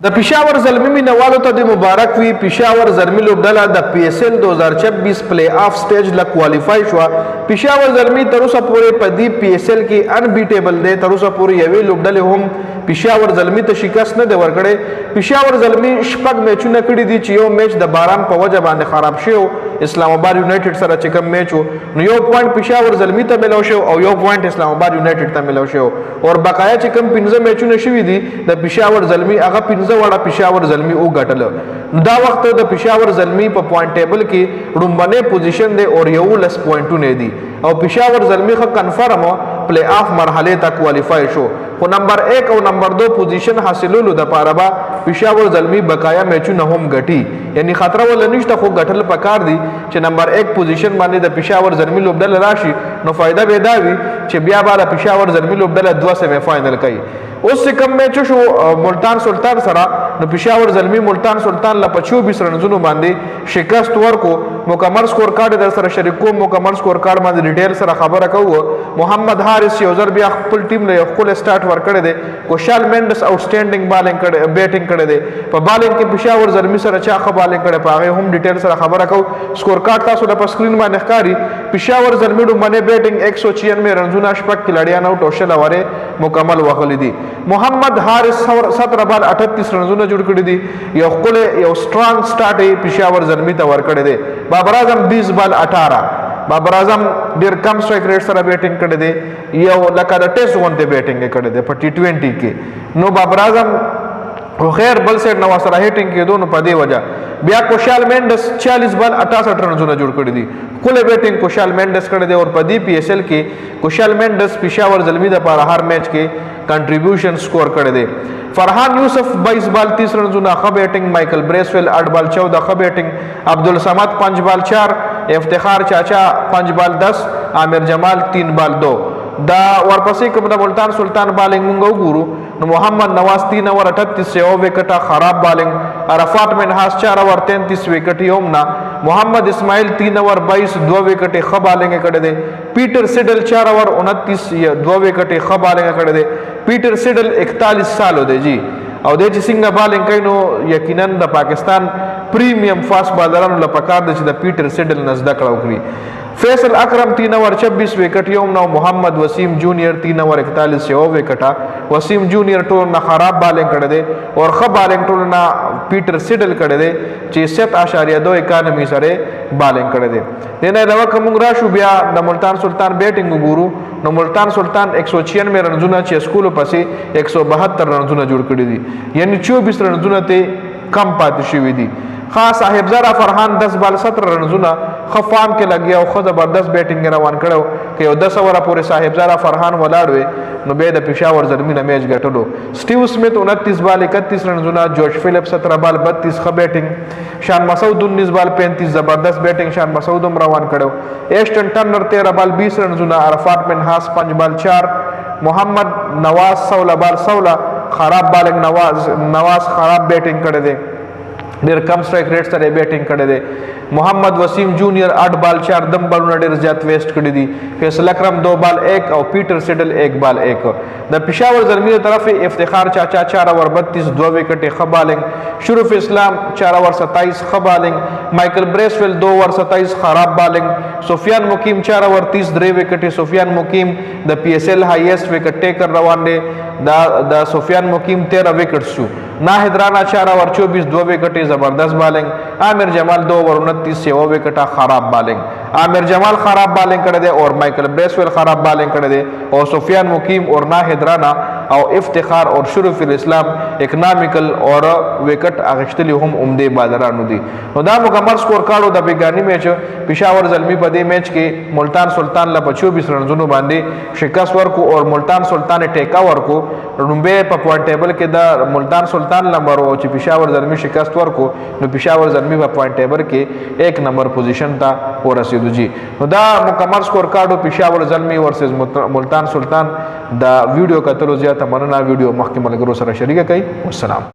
د پشاورزلمی مینوالو ته د مبارک وي. پشاورزلمی لوبډله د PSL 2026 پلی آف سټیج له کوالیفائی شو. پشاورزلمی تر اوسه پورې په دې PSL کې انبیټیبل دی. تر اوسه پورې یوې لوبډلې هم پشاورزلمی ته شکست نه دی ورکړی. پشاورزلمی شپږ میچونه کړي دي چې یو میچ د باران په وجه باندې خراب شو. اسلام آباد یونایټډ سره چې کوم میچ و نو یو پوینټ پشاورزلمی ته ملو شو او یو پوینټ اسلام آباد یونایټډ ته ملو شو. او بقایا چې کوم 15 میچونه شوي دي د پشاورزلمی هغه 15 وړه پشاورزلمی او ګټل. دا وخت د پشاورزلمی په پوینټ ټیبل کې لومړنی پوزیشن دی او 11 پوینټونه دي او پشاورزلمی خو کنفرم پلی آف مرحله ته کوالیفای شو. خو نمبر 1 او نمبر 2 پوزیشن حاصلولو د پاره با پشاورزلمی بقایا میچونه هم ګټي. یعنی خطر ول نشته خو ګټل پکار دي چې نمبر 1 پوزیشن باندې د پشاورزلمی لوبډله راشي نو فائدہ به دا وي چې بیا به د پشاورزلمی لوبډله 2 سیمی فائنل کوي. اوس کم میچ شو ملتان سلطان سره نو پشاورزلمی ملتان سلطان له 24 رنزونو باندې شکست ورکو. مکمل سکور کارت در سره شریکو مکمل سکور کارت باندې ډیټیل سره خبره کوو. محمد حارث یو ځل بیا خپل ټیم له خپل سٹارټ ورکړی دی. کوشال مینډس اوټسټینډینګ بالینګ کړي بیټینګ کړي دی. په بالینګ کې پشاورزلمی سره چا خه بالینګ کړي په هغه هم ډیټیل سره خبره کوو. سکور کارت تاسو د سکرین باندې ښکاری. پشاورزلمی باندې بیټینګ 196 رنزونه شپږ کلاډیان او ټوشل اوره مکمل وغلی دي. محمد حارث 17 بال 38 رنزونه جوړ کړي دي. یو خپل یو سترونګ سٹارټ پشاورزلمی ته ورکړي دی. بابر اعظم 20 بال 18 بابر اعظم ډیر کم سټرایک ریټ سره بیټینګ کړي دی. یو لکه د ټیسټ غونډه بیټینګ کړي دی په T20 کې. نو بابر اعظم خیر بل سیټ نو سره هیټینګ کې دوه په دی وجہ بیا کوشال مینډس 40 بال 68 رنزونه جوړ کړي دي. کله بیټینګ کوشال مینډس کړي دی او په دی PSL کې کوشال مینډس پشاورزلمی د لپاره هر میچ کې کنټریبیوشن سکور کړي دی. فرحان یوسف 22 بال 30 رنزونه خ بیټینګ. مایکل بریسویل 8 بال 14 خ بیټینګ. عبدالصمد 5 بال 4 افتخار چاچا 5 بال 10 عامر جمال 3 بال 2. دا ورپسې کوم د ملتان سلطان بالینګ مونږ وګورو نو محمد نواز 3 اور 38 سے او وکټه خراب بالینګ. عرفات منحاس 4 اور 33 وکټ یومنا. محمد اسماعیل 3 اور 22 2 وکټ خ بالینګ کړه دي. پیټر سیډل 4 اور 29 2 وکټ خ بالینګ کړه دي. پیټر سیډل 41 سال دی جی او د چې څنګه بالینګ کوي نو یقینا د پاکستان پریمیم فاست بالرانو لپاره د چې د پیټر سیډل نزد کړه وکړي. فیصل اکرم 3 اور 26 وکټ یوم نو. محمد وسیم جونیئر 3 اور 41 سے او وکټا. وسیم جونیئر ټول نه خراب بالینګ کړه دي او خ بالینګ ټول نه پیټر سیډل کړه دي چې 7.2 اکانومي سره بالینګ کړه دي. دنه علاوه کوم راشو بیا د ملتان سلطان بیټینګ وګورو نو ملتان سلطان 196 رنزونه چې اسکول پسې 172 رنزونه جوړ کړي دي. یعنی 24 رنزونه ته کم پاتې شوی دي. خاص صاحبزاده فرحان 10 بال 17 رنزونه خفام کې لګیا او خو زبردست بیټینګ روان کړو که یو 10 اوره پورې صاحبزاده فرحان ولاړ وي نو به د پشاورزلمی نه میچ ګټلو. سټیو سمیت 29 بال 31 رنزونه. جورج فیلپ 17 بال 32 خ بیټینګ. شان مسعود 19 بال 35 زبردست بیټینګ شان مسعود هم روان کړو. ایشټن ټرنر 13 بال 20 رنزونه. عرفات منحاس 5 بال 4. محمد نواز 16 بال 16 خراب بالنګ. نواز خراب بیټینګ کړی دی. ډیر کم سټرایک ریټ سره بیټینګ کړی دی. محمد وسیم جونیئر 8 بال 4 دم بالونه ډیر زیات ویسٹ کړی دي. فیصل اکرم 2 بال 1 او پیټر سیډل 1 بال 1. د پشاورزلمی طرف افتخار چاچا 4 اور 32 2 وکټ خ بالینګ. شرف اسلام 4 اور 27 خ بالینګ. مایکل بریسویل 2 اور 27 خراب بالینګ. سفیان مقیم 4 اور 30 3 وکټ. سفیان مقیم د PSL هایست وکټ ټیکر روان دی. دا سفیان مقیم 13 وکټ شو. ناهد رانا 4 اور 24 2 وکټ زبردست بالینګ. عامر جمال 2 اور 29 سے او وکټه خراب بالینګ. عامر جمال خراب بالینګ کړی دی او مایکل بریسویل خراب بالینګ کړی دی او سفیان مقیم اور ناهد رانا او افتخار اور شرف الاسلام اکنامیکل اور وکټ اغشتلی هم عمده بالرانو دي. نو دا مکمل سکور کارو د بیګانی میچ پشاورزلمی په دې میچ کې ملتان سلطان له 24 رنزونو باندې شکست ورکو او ملتان سلطان ټیکا ورکو. رومبه په پوینټ ټیبل کې د ملتان سلطان نمبر او چې پشاورزلمی شکست ورکو نو پشاورزلمی په پوینټ ټیبل کې 1 نمبر پوزیشن ته ورسېدو جی. نو دا مکمل سکور کارو پشاورزلمی ورسز ملتان سلطان. دا ویډیو کتلو زیاته مننه. ویډیو مخکې ملګرو سره شریک کړئ. والسلام.